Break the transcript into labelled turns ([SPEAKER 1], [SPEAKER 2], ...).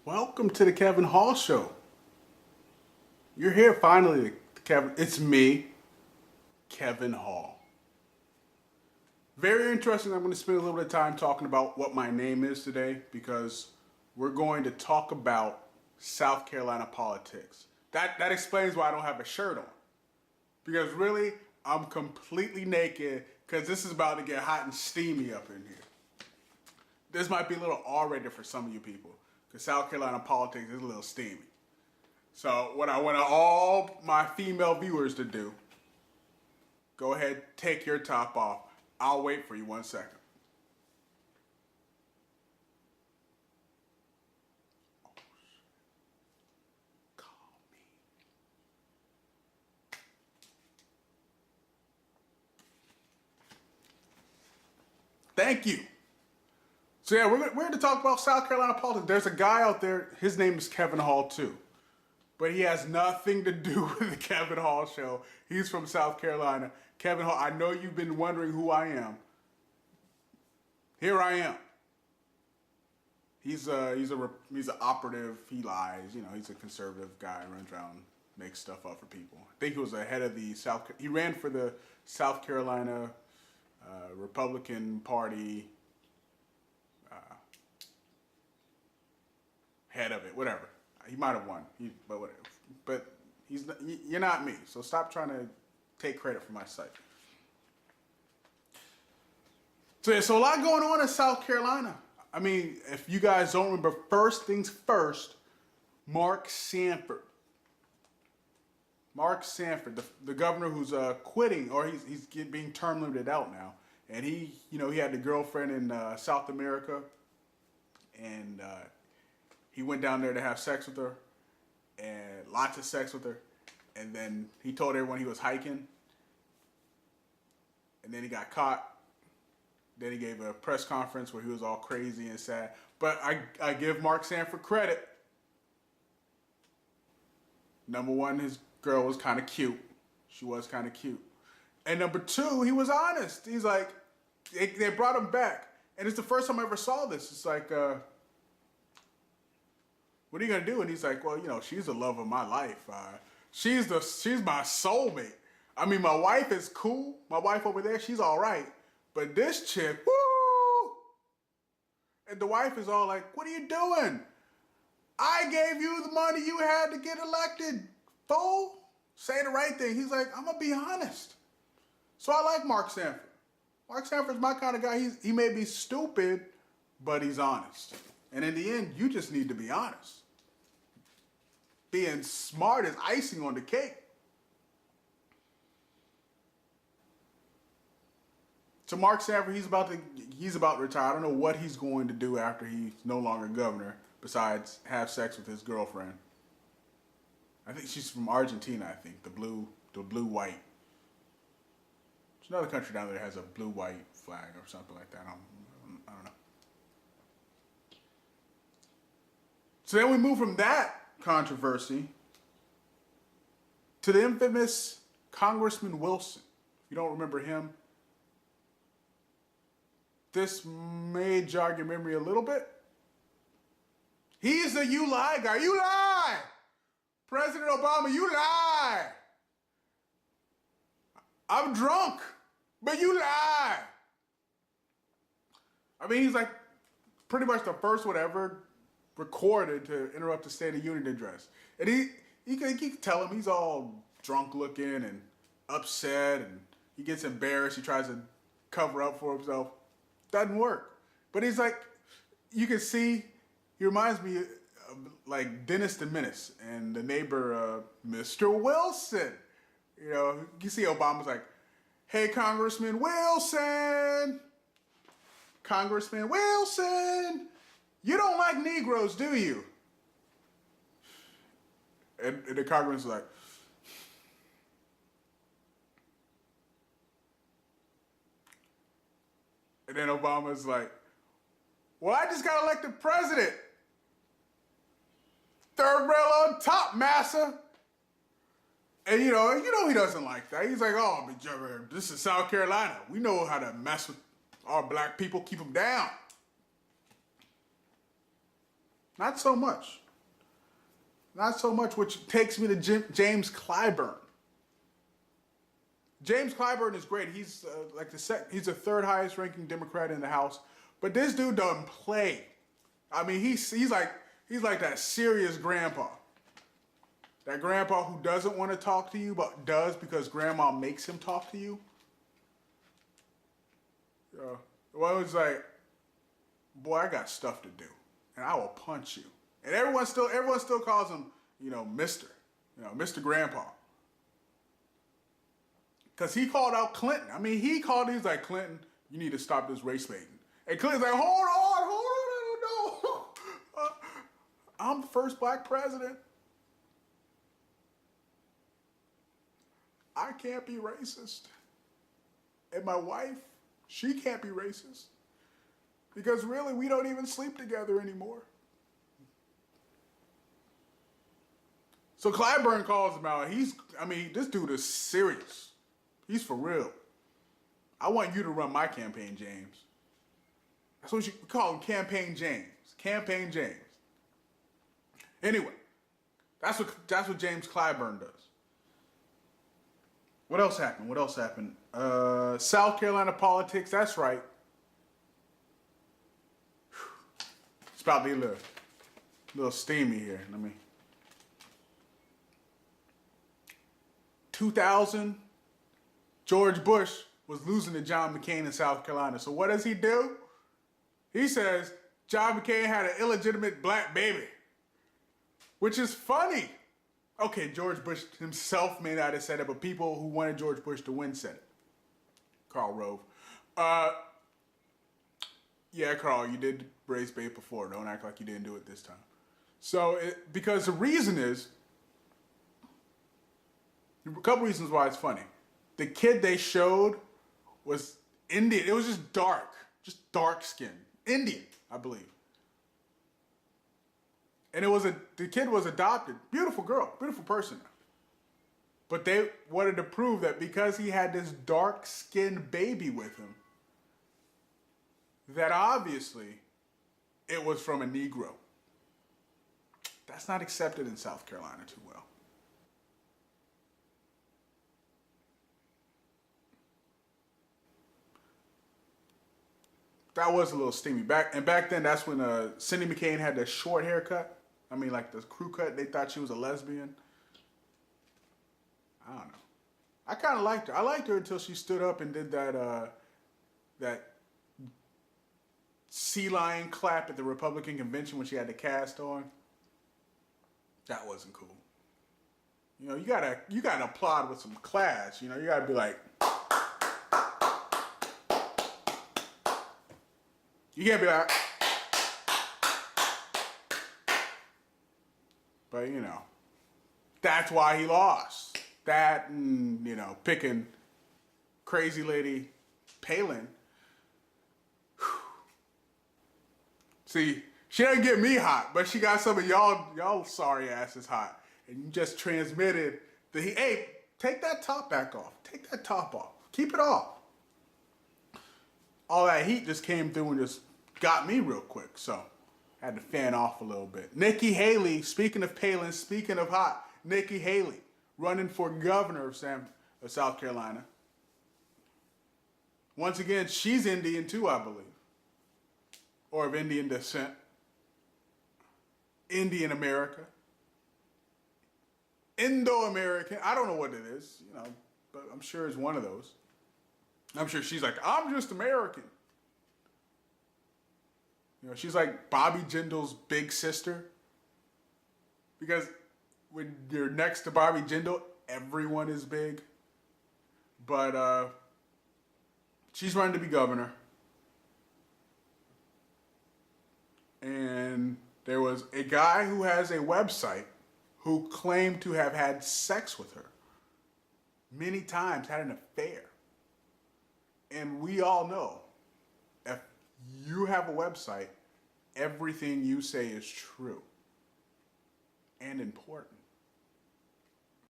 [SPEAKER 1] Welcome to the Kevin Hall Show. You're here finally, Kevin. It's me, Kevin Hall. Very interesting. I'm going to spend a little bit of time talking about what my name is today because we're going to talk about South Carolina politics. That explains why I don't have a shirt on. Because really, I'm completely naked because this is about to get hot and steamy up in here. This might be a little R-rated for some of you people because South Carolina politics is a little steamy. So what I want all my female viewers to do, go ahead, take your top off. I'll wait for you 1 second. Call me. Thank you. So yeah, we're going to talk about South Carolina politics. There's a guy out there, his name is Kevin Hall too. But he has nothing to do with the Kevin Hall Show. He's from South Carolina. Kevin Hall, I know you've been wondering who I am. Here I am. He's an operative. He lies. You know, he's a conservative guy. Runs around, makes stuff up for people. I think he was the head of the He ran for the South Carolina Republican Party. Head of it, whatever. He might have won, but whatever. But you're not me, so stop trying to take credit for my site. So yeah, so a lot going on in South Carolina. I mean, if you guys don't remember, first things first, Mark Sanford. Mark Sanford, the governor who's quitting, or he's being term limited out now, and he had the girlfriend in South America, and he went down there to have sex with her, and lots of sex with her. And then he told everyone he was hiking. And then he got caught. Then he gave a press conference where he was all crazy and sad. But I give Mark Sanford credit. Number one, his girl was kind of cute. She was kind of cute. And number two, he was honest. He's like, they brought him back. And it's the first time I ever saw this. It's like, what are you gonna do? And he's like, well, she's the love of my life. She's my soulmate. I mean, my wife is cool. My wife over there, she's all right. But this chick, woo! And the wife is all like, what are you doing? I gave you the money you had to get elected, fool. Say the right thing. He's like, I'm gonna be honest. So I like Mark Sanford. Mark Sanford's my kind of guy. He may be stupid, but he's honest. And in the end, you just need to be honest. Being smart is icing on the cake. So Mark Sanford, he's about to retire. I don't know what he's going to do after he's no longer governor, besides have sex with his girlfriend. I think she's from Argentina, I think. The blue-white. There's another country down there that has a blue-white flag or something like that. I don't know. So then we move from that controversy to the infamous Congressman Wilson. If you don't remember him, this may jog your memory a little bit. He's the you lie guy. You lie! President Obama, you lie! I'm drunk, but you lie! I mean, he's like pretty much the first one ever recorded to interrupt the State of Union address. And you can tell him he's all drunk looking and upset, and he gets embarrassed. He tries to cover up for himself. Doesn't work. But he's like, you can see, he reminds me of like Dennis the Menace and the neighbor, Mr. Wilson. You see Obama's like, hey, Congressman Wilson. Congressman Wilson. You don't like Negroes, do you? And the congressman's like, and then Obama's like, well, I just got elected president. Third rail on top, massa. And you know he doesn't like that. He's like, oh, but this is South Carolina. We know how to mess with our black people, keep them down. Not so much. Not so much, which takes me to James Clyburn. James Clyburn is great. He's he's the third highest ranking Democrat in the House. But this dude doesn't play. I mean, he's like that serious grandpa. That grandpa who doesn't want to talk to you, but does because grandma makes him talk to you. Well, it's like, boy, I got stuff to do, and I will punch you. And everyone still calls him, Mr. Grandpa. Because he called out Clinton. I mean, he's like, Clinton, you need to stop this race baiting. And Clinton's like, hold on, I don't know. I'm the first black president. I can't be racist. And my wife, she can't be racist. Because really, we don't even sleep together anymore. So Clyburn calls him out. This dude is serious. He's for real. I want you to run my campaign, James. That's what you call him, Campaign James. Campaign James. Anyway, that's what James Clyburn does. What else happened? South Carolina politics, that's right. It's about to be a little steamy here. 2000, George Bush was losing to John McCain in South Carolina. So what does he do? He says John McCain had an illegitimate black baby, which is funny. Okay, George Bush himself may not have said it, but people who wanted George Bush to win said it. Karl Rove. Yeah, Karl, you did raise bait before. Don't act like you didn't do it this time. So, because the reason is, a couple reasons why it's funny. The kid they showed was Indian. It was just dark skin. Indian, I believe. And the kid was adopted. Beautiful girl, beautiful person. But they wanted to prove that because he had this dark-skinned baby with him, that obviously it was from a Negro. That's not accepted in South Carolina too well. That was a little steamy. Back then, that's when Cindy McCain had the short haircut. Like the crew cut. They thought she was a lesbian. I don't know. I kind of liked her. I liked her until she stood up and did that sea lion clap at the Republican convention when she had the cast on. That wasn't cool. You gotta applaud with some class. You gotta be like. You can't be like. But, that's why he lost. That and, picking crazy lady Palin. See, she doesn't get me hot, but she got some of y'all sorry asses hot. And you just transmitted hey, take that top back off. Take that top off. Keep it off. All that heat just came through and just got me real quick, so had to fan off a little bit. Nikki Haley, speaking of Palin, speaking of hot, Nikki Haley running for governor of South Carolina. Once again, she's Indian too, I believe, or of Indian descent. Indian America. Indo-American. I don't know what it is, but I'm sure it's one of those. I'm sure she's like, I'm just American. She's like Bobby Jindal's big sister. Because when you're next to Bobby Jindal, everyone is big. But she's running to be governor. And there was a guy who has a website who claimed to have had sex with her many times, had an affair. And we all know, if you have a website, everything you say is true and important.